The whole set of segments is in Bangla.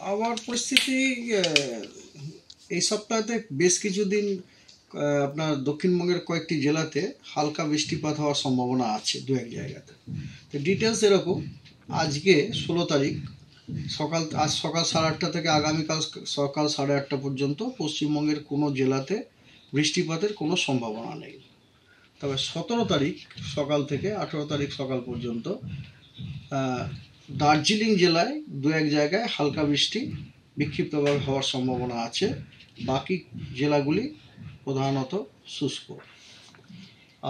আবহাওয়ার পরিস্থিতি এই সপ্তাহেতে বেশ কিছুদিন আপনার দক্ষিণবঙ্গের কয়েকটি জেলাতে হালকা বৃষ্টিপাত হওয়ার সম্ভাবনা আছে দু এক জায়গাতে। তো ডিটেলস এরকম, আজকে 16 তারিখ আজ সকাল 8:30 থেকে আগামীকাল সকাল 8:30 পর্যন্ত পশ্চিমবঙ্গের কোনো জেলাতে বৃষ্টিপাতের কোনো সম্ভাবনা নেই। তবে 17 তারিখ সকাল থেকে 18 তারিখ সকাল পর্যন্ত দার্জিলিং জেলায় দু এক জায়গায় হালকা বৃষ্টি বিক্ষিপ্তভাবে হওয়ার সম্ভাবনা আছে। বাকি জেলাগুলি প্রধানত শুষ্ক।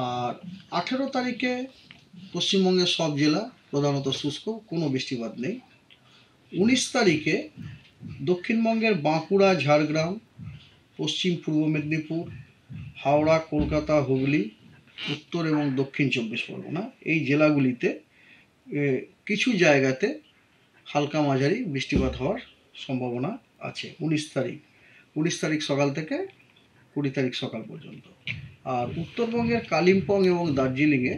আর 18 তারিখে পশ্চিমবঙ্গের সব জেলা প্রধানত শুষ্ক, কোনো বৃষ্টিপাত নেই। 19 তারিখে দক্ষিণবঙ্গের বাঁকুড়া, ঝাড়গ্রাম, পশ্চিম পূর্ব মেদিনীপুর, হাওড়া, কলকাতা, হুগলি, উত্তর এবং দক্ষিণ 24 পরগনা এই জেলাগুলিতে কিছু জায়গাতে হালকা মাঝারি বৃষ্টিপাত হওয়ার সম্ভাবনা আছে 19 তারিখ সকাল থেকে 20 তারিখ সকাল পর্যন্ত। আর উত্তরবঙ্গের কালিম্পং এবং দার্জিলিংয়ে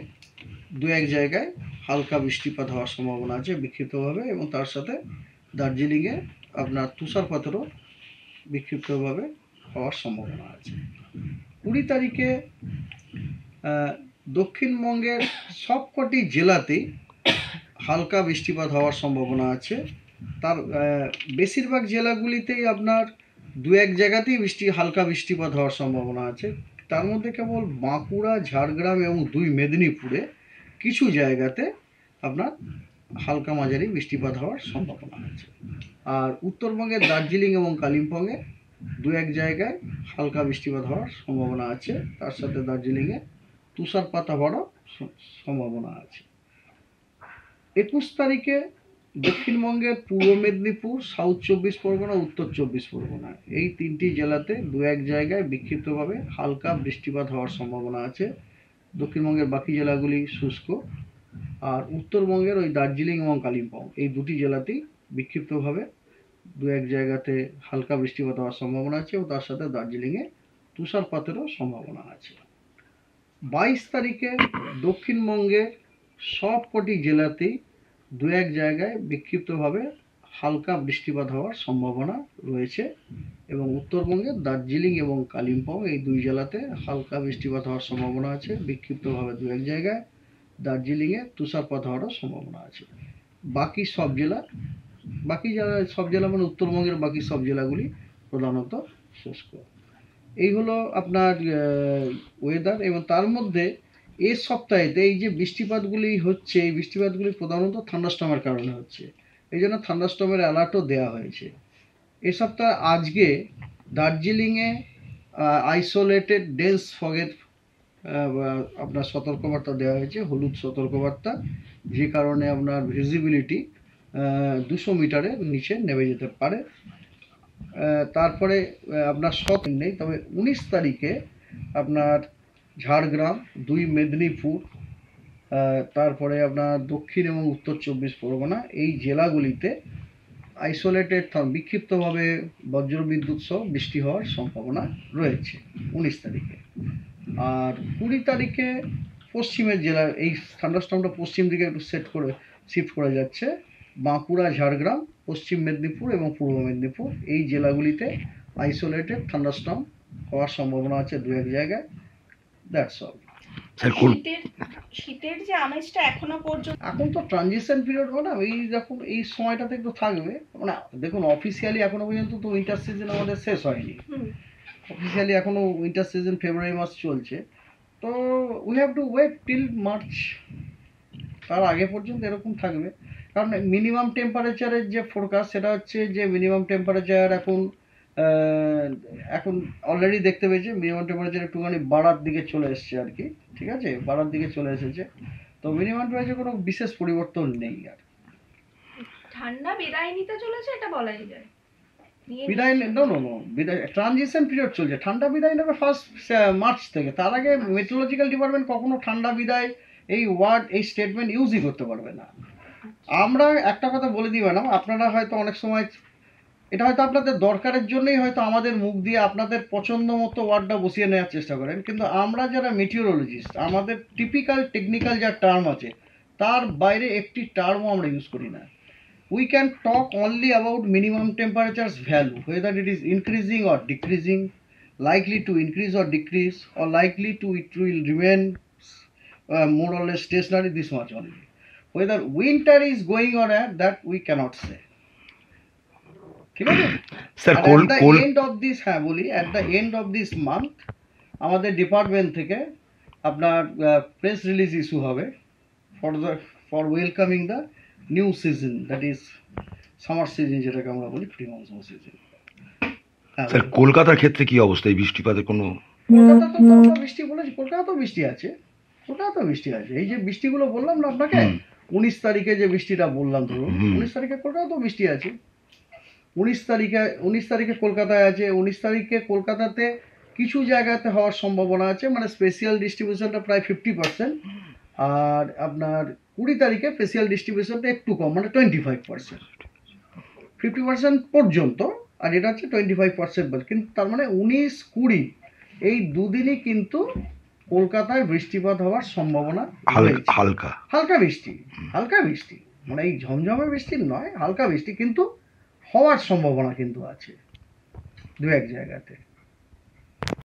দু এক জায়গায় হালকা বৃষ্টিপাত হওয়ার সম্ভাবনা আছে বিক্ষিপ্তভাবে, এবং তার সাথে দার্জিলিংয়ে আপনার তুষারপাতেরও বিক্ষিপ্তভাবে হওয়ার সম্ভাবনা আছে। 20 তারিখে দক্ষিণবঙ্গের সবকটি জেলাতেই হালকা বৃষ্টিপাত হওয়ার সম্ভাবনা আছে। তার বেশিরভাগ জেলাগুলিতেই আপনার দু এক জায়গাতেই হালকা বৃষ্টিপাত হওয়ার সম্ভাবনা আছে। তার মধ্যে কেবল বাঁকুড়া, ঝাড়গ্রাম এবং 2 মেদিনীপুরে কিছু জায়গাতে আপনার হালকা মাঝারি বৃষ্টিপাত হওয়ার সম্ভাবনা আছে। আর উত্তরবঙ্গের দার্জিলিং এবং কালিম্পংয়ে দু এক জায়গায় হালকা বৃষ্টিপাত হওয়ার সম্ভাবনা আছে, তার সাথে দার্জিলিংয়ে তুষারপাত হওয়ারও সম্ভাবনা আছে। 21 তারিখে দক্ষিণবঙ্গের পূর্ব মেদিনীপুর, সাউথ 24 পরগনা, উত্তর 24 পরগনা এই 3টি জেলাতে দু এক জায়গায় বিক্ষিপ্তভাবে হালকা বৃষ্টিপাত হওয়ার সম্ভাবনা আছে। দক্ষিণবঙ্গের বাকি জেলাগুলি শুষ্ক। আর উত্তরবঙ্গের ওই দার্জিলিং এবং কালিম্পং এই 2টি জেলাতেই বিক্ষিপ্তভাবে দু এক জায়গাতে হালকা বৃষ্টিপাত হওয়ার সম্ভাবনা আছে, এবং তার সাথে দার্জিলিংয়ে তুষারপাতেরও সম্ভাবনা আছে। 22 তারিখে দক্ষিণবঙ্গের সবকটি জেলাতেই দু এক জায়গায় বিক্ষিপ্তভাবে হালকা বৃষ্টিপাত হওয়ার সম্ভাবনা রয়েছে, এবং উত্তরবঙ্গের দার্জিলিং এবং কালিম্পং এই 2 জেলাতে হালকা বৃষ্টিপাত হওয়ার সম্ভাবনা আছে বিক্ষিপ্তভাবে দু এক জায়গায়। দার্জিলিংয়ে তুষারপাত হওয়ারও সম্ভাবনা আছে। বাকি সব জেলা মানে উত্তরবঙ্গের বাকি সব জেলাগুলি প্রধানত শুষ্ক। এই হলো আপনার ওয়েদার। এবং তার মধ্যে এই সপ্তাহেতে এই যে বৃষ্টিপাতগুলি হচ্ছে, এই বৃষ্টিপাতগুলি প্রধানত থান্ডারস্টর্মের কারণে হচ্ছে, এই জন্য থান্ডারস্টর্মের অ্যালার্টও দেওয়া হয়েছে। এই সপ্তাহে আজকে দার্জিলিংয়ে আইসোলেটেড ডেন্স ফগের আপনার সতর্কবার্তা দেওয়া হয়েছে, হলুদ সতর্কবার্তা, যে কারণে আপনার ভিজিবিলিটি 200 মিটারের নিচে নেমে যেতে পারে। তারপরে আপনার নেই। তবে 19 তারিখে আপনার ঝাড়গ্রাম, 2 মেদিনীপুর, তারপরে আপনার দক্ষিণ এবং উত্তর 24 পরগনা এই জেলাগুলিতে আইসোলেটেড বিক্ষিপ্তভাবে বজ্রবিদ্যুৎ সহ বৃষ্টি হওয়ার সম্ভাবনা রয়েছে 19 তারিখে। আর 20 তারিখে পশ্চিমের জেলা এই থান্ডারস্টর্মটা পশ্চিম দিকে একটু শিফট করে যাচ্ছে। বাঁকুড়া, ঝাড়গ্রাম, পশ্চিম মেদিনীপুর এবং পূর্ব মেদিনীপুর এই জেলাগুলিতে আইসোলেটেড থান্ডারস্টর্ম হওয়ার সম্ভাবনা আছে দু এক জায়গায়। That's all. শীতের যে আমেজটা এখনো পর্যন্ত, এখন তো ট্রানজিশন পিরিয়ড, মানে এই যখন এই সময়টাতে একটু থাকবে। মানে দেখুন, অফিসিয়ালি এখনো পর্যন্ত তো উইন্টার সিজন আমাদের শেষ হয়নি। অফিসিয়ালি এখনো উইন্টার সিজন ফেব্রুয়ারি মাস চলছে। তো we have to wait till March, তার আগে পর্যন্ত এরকম থাকবে। কারণ মিনিমাম টেম্পারেচারের যে ফোরকাস্ট, সেটা হচ্ছে যে মিনিমাম টেম্পারেচার এখন অলরেডি দেখতে পেয়েছে মিনিমাম টেম্পারেচার একটুখানি বাড়ার দিকে চলে এসছে আর কি। ঠিক আছে, বাড়ার দিকে চলে এসেছে। তো মিনিমাম টেম্পারেচার কোনো বিশেষ পরিবর্তন নেই। আর ঠান্ডা বিদায় নিতে চলেছে এটা বলাই যায়। ট্রানজিশন পিরিয়ড চলছে, ঠান্ডা বিদায় নেবে 1 মার্চ থেকে। তার আগে মেট্রোলজিক্যাল ডিপার্টমেন্ট কখনো ঠান্ডা বিদায় এই স্টেটমেন্ট ইউজই করতে পারবে না। আমরা একটা কথা বলে দিই ম্যাডাম, আপনারা হয়তো অনেক সময় এটা হয়তো আপনাদের দরকারের জন্যই হয়তো আমাদের মুখ দিয়ে আপনাদের পছন্দ মতো ওয়ার্ডটা বসিয়ে নেওয়ার চেষ্টা করেন, কিন্তু আমরা যারা মেটিওরোলজিস্ট, আমাদের টিপিক্যাল টেকনিক্যাল যা টার্ম আছে তার বাইরে একটি টার্মও আমরা ইউজ করি না। we can talk only about minimum temperatures value, whether it is increasing or decreasing, likely to increase or decrease, or likely to it will remain more or less stationary, this much only. Whether winter is going on that we cannot say. ঠিক আছে? স্যার আর call at the call end of this, হ্যাঁ বলি, at the end of this month আমাদের ডিপার্টমেন্ট থেকে আপনার প্রেস রিলিজ ইস্যু হবে for welcoming the new season, that is summer season, যেটাকে আমরা বলি প্রি মনসুন সিজন। হ্যাঁ, স্যার কলকাতার ক্ষেত্রে কি অবস্থা, এই বৃষ্টিপাতের কোনো? কলকাতা তো আমরা বৃষ্টি বলেছি, কলকাতাতেও বৃষ্টি আছে, কলকাতাতেও বৃষ্টি আছে। এই যে বৃষ্টিগুলো বললাম না আপনাকে, 19 তারিখে যে বৃষ্টিটা বললাম, ধরুন 19 তারিখে কলকাতাতেও বৃষ্টি আছে, 19 তারিখে কলকাতায় আছে, 19 তারিখে কলকাতাতে কিছু জায়গাতে হওয়ার সম্ভাবনা আছে, মানে স্পেশাল ডিস্ট্রিবিউশনটা প্রায় 50%, আর আপনার 20 তারিখে স্পেশাল ডিস্ট্রিবিউশনটা একটু কম, মানে 25%, 50% পর্যন্ত, আর এটা হচ্ছে 25% বল। কিন্তু তার মানে 19-20 এই দুদিনই কিন্তু কলকাতায় বৃষ্টিপাত হওয়ার সম্ভাবনা রয়েছে। হালকা হালকা বৃষ্টি, হালকা বৃষ্টি, মানে এই ঝমঝমে বৃষ্টি নয়, হালকা বৃষ্টি কিন্তু হওয়ার সম্ভাবনা কিন্তু আছে দু এক জায়গাতে।